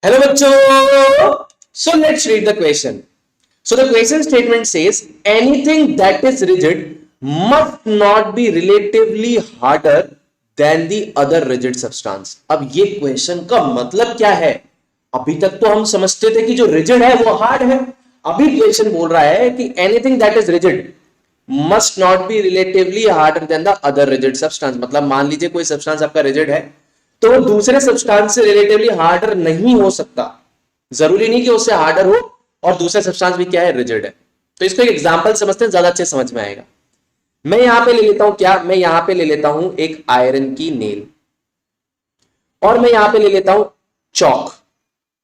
Hello bachcho. So let's read the question. So the question statement says anything that is rigid must not be relatively harder than the other rigid substance. अब ये question का मतलब क्या है? अभी तक तो हम समझते थे कि जो रिजिड है वो हार्ड है. अभी क्वेश्चन बोल रहा है कि anything that is rigid must not be relatively harder than the other rigid substance. मतलब मान लीजिए कोई सब्सटेंस आपका रिजिड है तो वो दूसरे सब्सटेंस से रिलेटिवली हार्डर नहीं हो सकता. जरूरी नहीं कि उससे हार्डर हो और दूसरा सब्सटेंस भी क्या है, रिजिड है. तो इसको एक एग्जांपल समझते हैं, ज्यादा अच्छे समझ में आएगा. मैं यहां पे ले लेता हूं क्या, मैं यहां पे ले लेता हूं एक आयरन की नेल और मैं यहां पे ले लेता हूं चौक.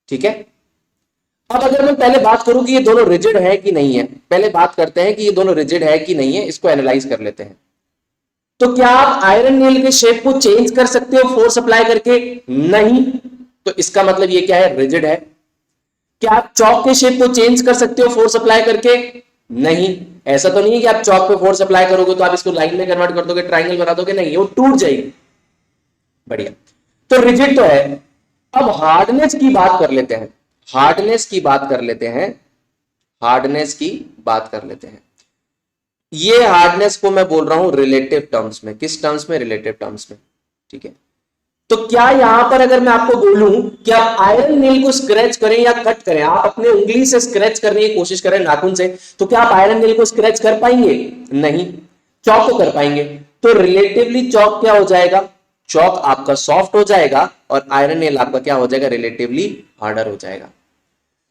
ठीक है. अब अगर मैं पहले बात करूं कि ये दोनों रिजिड है कि नहीं है, पहले बात करते हैं कि ये दोनों रिजिड है कि नहीं है, इसको एनालाइज कर लेते हैं. तो क्या आप आयरन नेल के शेप को चेंज कर सकते हो फोर्स अप्लाई करके? नहीं. तो इसका मतलब ये क्या है, रिजिड है. क्या आप चौक के शेप को चेंज कर सकते हो फोर्स अप्लाई करके? नहीं. ऐसा तो नहीं है कि आप चौक पे फोर्स अप्लाई करोगे तो आप इसको लाइन में कन्वर्ट कर दोगे, ट्राइंगल बना दोगे, नहीं, वो टूट जाएगी. बढ़िया. तो रिजिड तो है. अब हार्डनेस की बात कर लेते हैं. हार्डनेस की बात कर लेते हैं. हार्डनेस की बात कर लेते हैं. ये हार्डनेस को मैं बोल रहा हूं रिलेटिव टर्म्स में. किस टर्म्स में? रिलेटिव टर्म्स में. ठीक है. तो क्या यहां पर अगर मैं आपको बोलूं कि आप आयरन नेल को स्क्रैच करें या कट करें, आप अपने उंगली से स्क्रैच करने की कोशिश करें नाखून से, तो क्या आप आयरन नेल को स्क्रैच कर पाएंगे? नहीं. चौक को कर पाएंगे. तो रिलेटिवली चौक क्या हो जाएगा? चौक आपका सॉफ्ट हो जाएगा और आयरन नेल आपका क्या हो जाएगा? रिलेटिवली हार्डर हो जाएगा.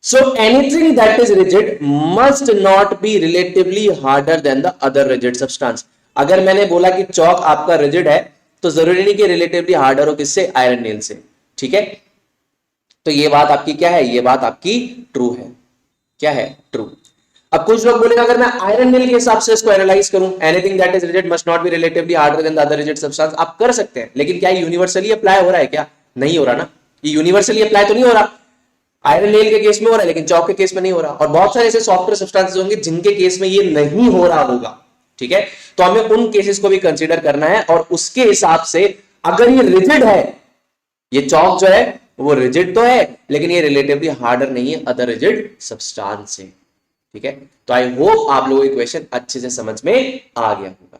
So anything that is rigid must not be relatively harder than the other rigid substance. अगर मैंने बोला कि चौक आपका रिजिड है तो जरूरी नहीं कि रिलेटिवली हार्डर हो किससे? आयरन नेल से. ठीक है. तो ये बात आपकी क्या है? ये बात आपकी ट्रू है. क्या है? ट्रू. अब कुछ लोग बोलेंगे अगर मैं आयरन नेल के हिसाब से इसको एनालाइज करूं, anything that is rigid must not be relatively harder than the other rigid substance. आप कर सकते हैं, लेकिन क्या यूनिवर्सली अप्लाई हो रहा है? क्या नहीं हो रहा ना. ये यूनिवर्सली अप्लाई तो नहीं हो रहा. आयरन नेल के केस में हो रहा है लेकिन चौक के केस में नहीं हो रहा. और बहुत सारे ऐसे सॉफ्टवेयर सब्सटेंसेस होंगे जिनके केस में ये नहीं हो रहा होगा. ठीक है. तो हमें उन केसेस को भी कंसीडर करना है और उसके हिसाब से अगर ये रिजिड है, ये चौक जो है वो रिजिड तो है लेकिन ये रिलेटिवली हार्डर नहीं है अदर रिजिड सब्सटेंस से. ठीक है. तो आई होप आप लोगों को क्वेश्चन अच्छे से समझ में आ गया होगा.